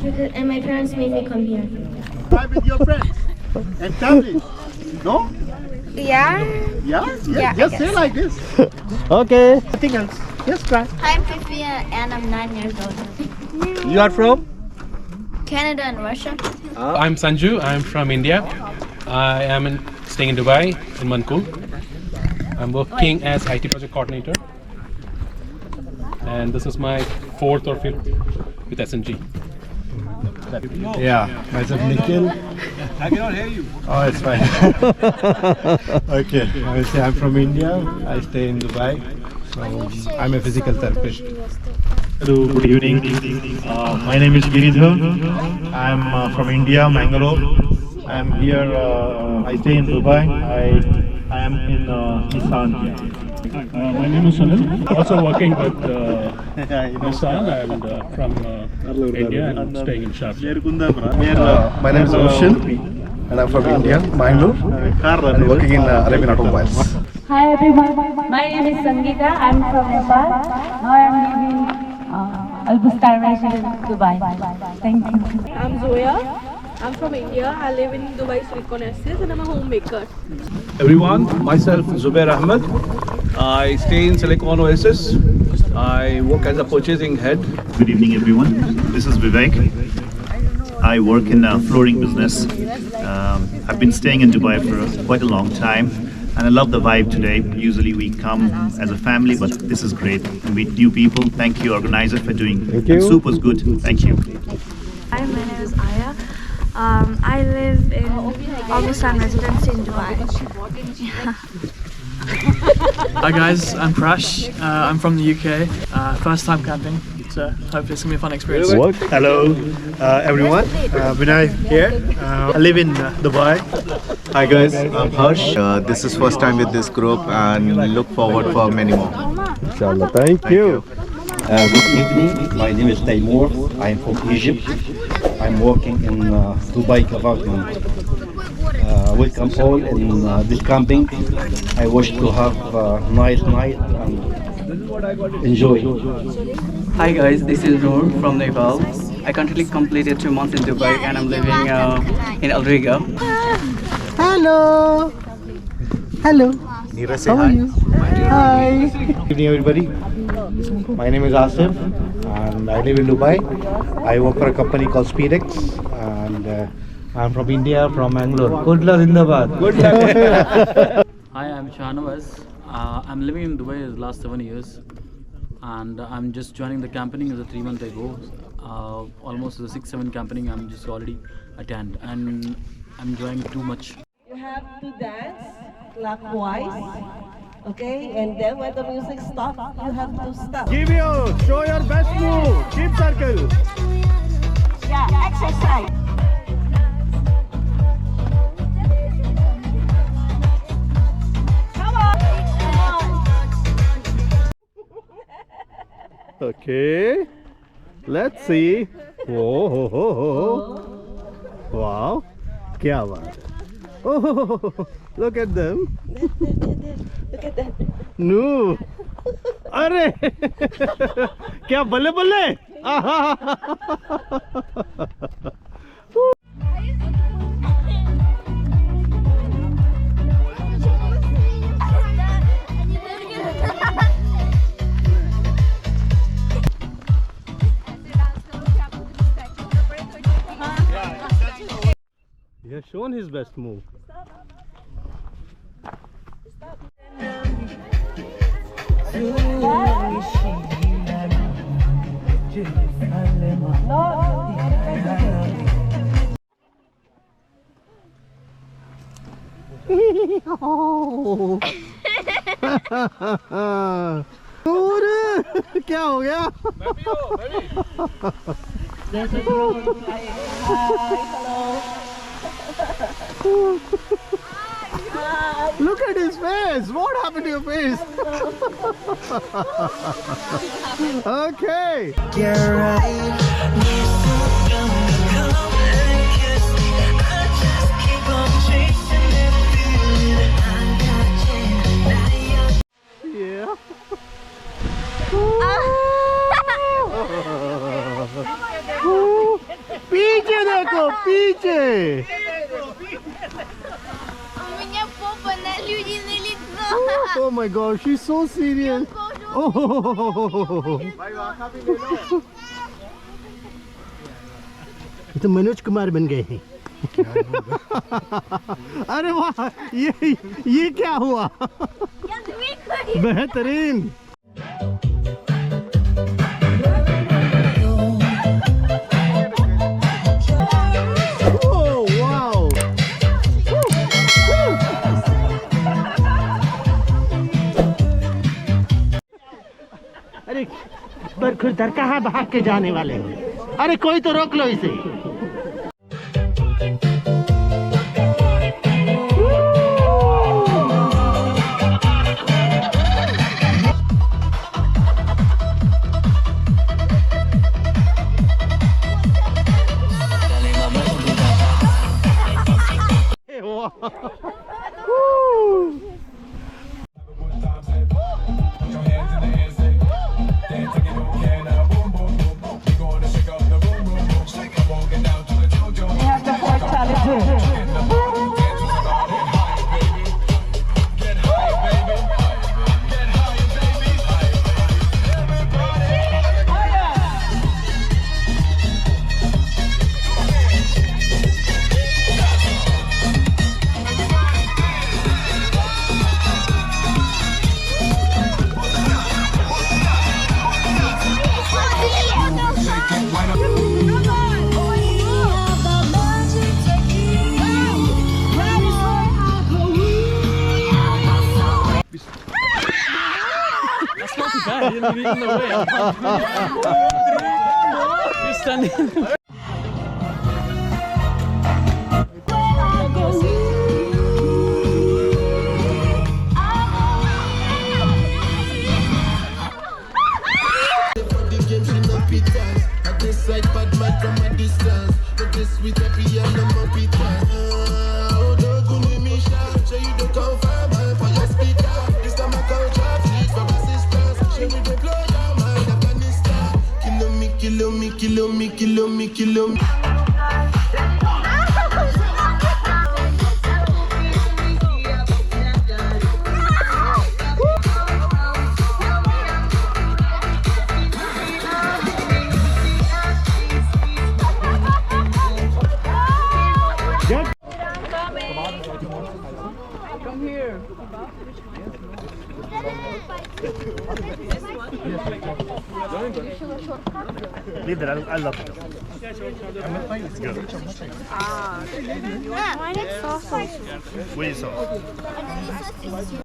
and my parents made me come here. Try with your friends and family. No? Yeah. Yeah? Yeah, Just I say guess. like this. Okay. Nothing else. Just try. Hi, I'm Fifia and I'm 9 years old. You are from? Canada and Russia. I'm Sanju. I'm from India. I am staying in Dubai, in Mankul. I'm working as IT project coordinator. And this is my 4th or 5th with SNG. Yeah. Myself Nikhil. I cannot hear you. Oh, it's fine. Okay. I will say I'm from India. I stay in Dubai. So I'm a physical therapist. Hello, good evening. My name is Giridhar. I'm from India, Mangalore. I'm here. I stay in Dubai. I am in Isan. My name is Sunil, also working with Nissan and from India and staying in Sharjah. My name is Ocean and I'm from India, Bangalore, and working in Arabian Automobiles. Hi everyone, my name is Sangeeta. I'm from Nepal. Now I'm living Al Bustan residence in Dubai. Thank you. I'm Zoya. I'm from India. I live in Dubai, Silicon Estate, and I'm a homemaker. Everyone, myself Zubair Ahmed. I stay in Silicon Oasis. I work as a purchasing head. Good evening, everyone. This is Vivek. I work in flooring business. I've been staying in Dubai for quite a long time, and I love the vibe today. Usually we come as a family, but this is great. We meet new people. Thank you, organizer, for doing. Thank you. And soup was good. Thank you. Hi, my name is Aya. I live in Al Bustan residence in Dubai. Hi guys, I'm Prash. I'm from the UK. First time camping, so hopefully it's gonna be a fun experience. Hello, everyone. Vinay here. I live in Dubai. Hi guys, I'm Harsh. This is first time with this group and look forward for many more. Inshallah. Thank you. Good evening, my name is Taimur. I am from Egypt. I'm working in Dubai apartment. Welcome all in this camping. I wish to have a nice night and enjoy. Hi guys, this is Noor from Nepal. I currently completed 2 months in Dubai and I'm living in Al Riga. Hello. Hello. Neera, say How hi. are you? Hi. Good evening, everybody. My name is Asif and I live in Dubai. I work for a company called Speedex and I'm from India, from Bangalore. Good luck, Zindabad. Good luck. Hi, I'm Shahnawaz. I'm living in Dubai the last 7 years, and I'm just joining the camping as a 3 month ago. Almost the 6-7 camping I'm just already attend, and I'm enjoying too much. You have to dance clockwise, okay? And then when the music stops, you have to stop. Show your best move. Keep circle. Yeah, exercise. Okay. Let's see. Oh, ho, ho, ho. Wow. Kya baat. Oh, look at them. Look at that. No. Arre. Kya balle balle? He has shown his best move. क्या हो गया? Look at his face. What happened to your face? Okay. Yeah. नीचे. Oh my God, she's so serious. Oh. ये तो मनोज कुमार बन गए हैं. अरे वाह, ये क्या हुआ? बेहतरीन. अरे पर खुद कहाँ भाग के जाने वाले हैं? अरे कोई तो रोक लो इसे. I didn't leave in the way. You're standing. Kill me. Come here. Leave that. I love it. It's good. Why need sauce? With sauce.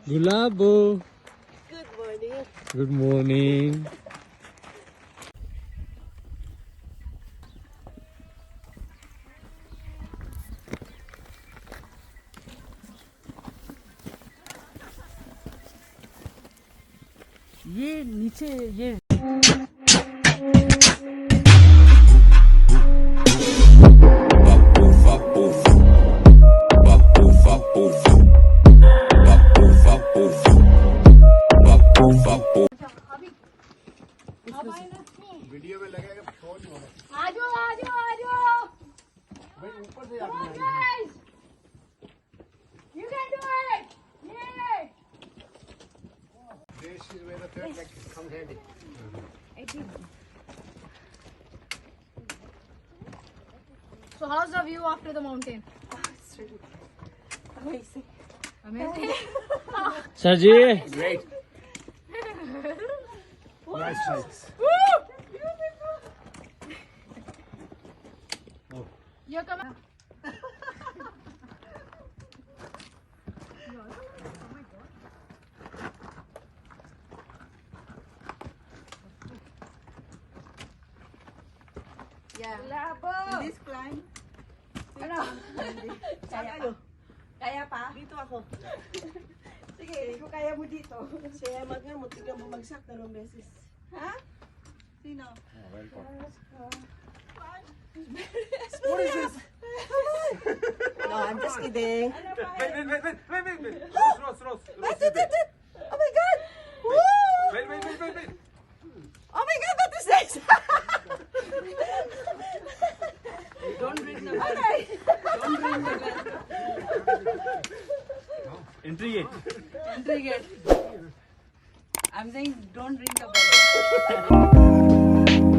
Gulabo. Good morning. Good morning. ये नीचे ये वीडियो में लगेगा। आजो आजो आजो भाई ऊपर से So how's the view after the mountain? It's really amazing. Amazing. Sarji. Great. Nice sights. You're coming. Yeah. This climb. Ano? Kaya pa? Dito ako. Sige, kung kaya mo dito. Si Emma nga, muntik na bumagsak 2 beses. Ha? Sino? What is this? No, I'm just kidding. Wait. Rose. Oh my God! Woo! Wait. Oh my God, what is this? Don't ring the bell. Don't ring the bell. Entry gate. Entry gate. I'm saying don't ring the bell.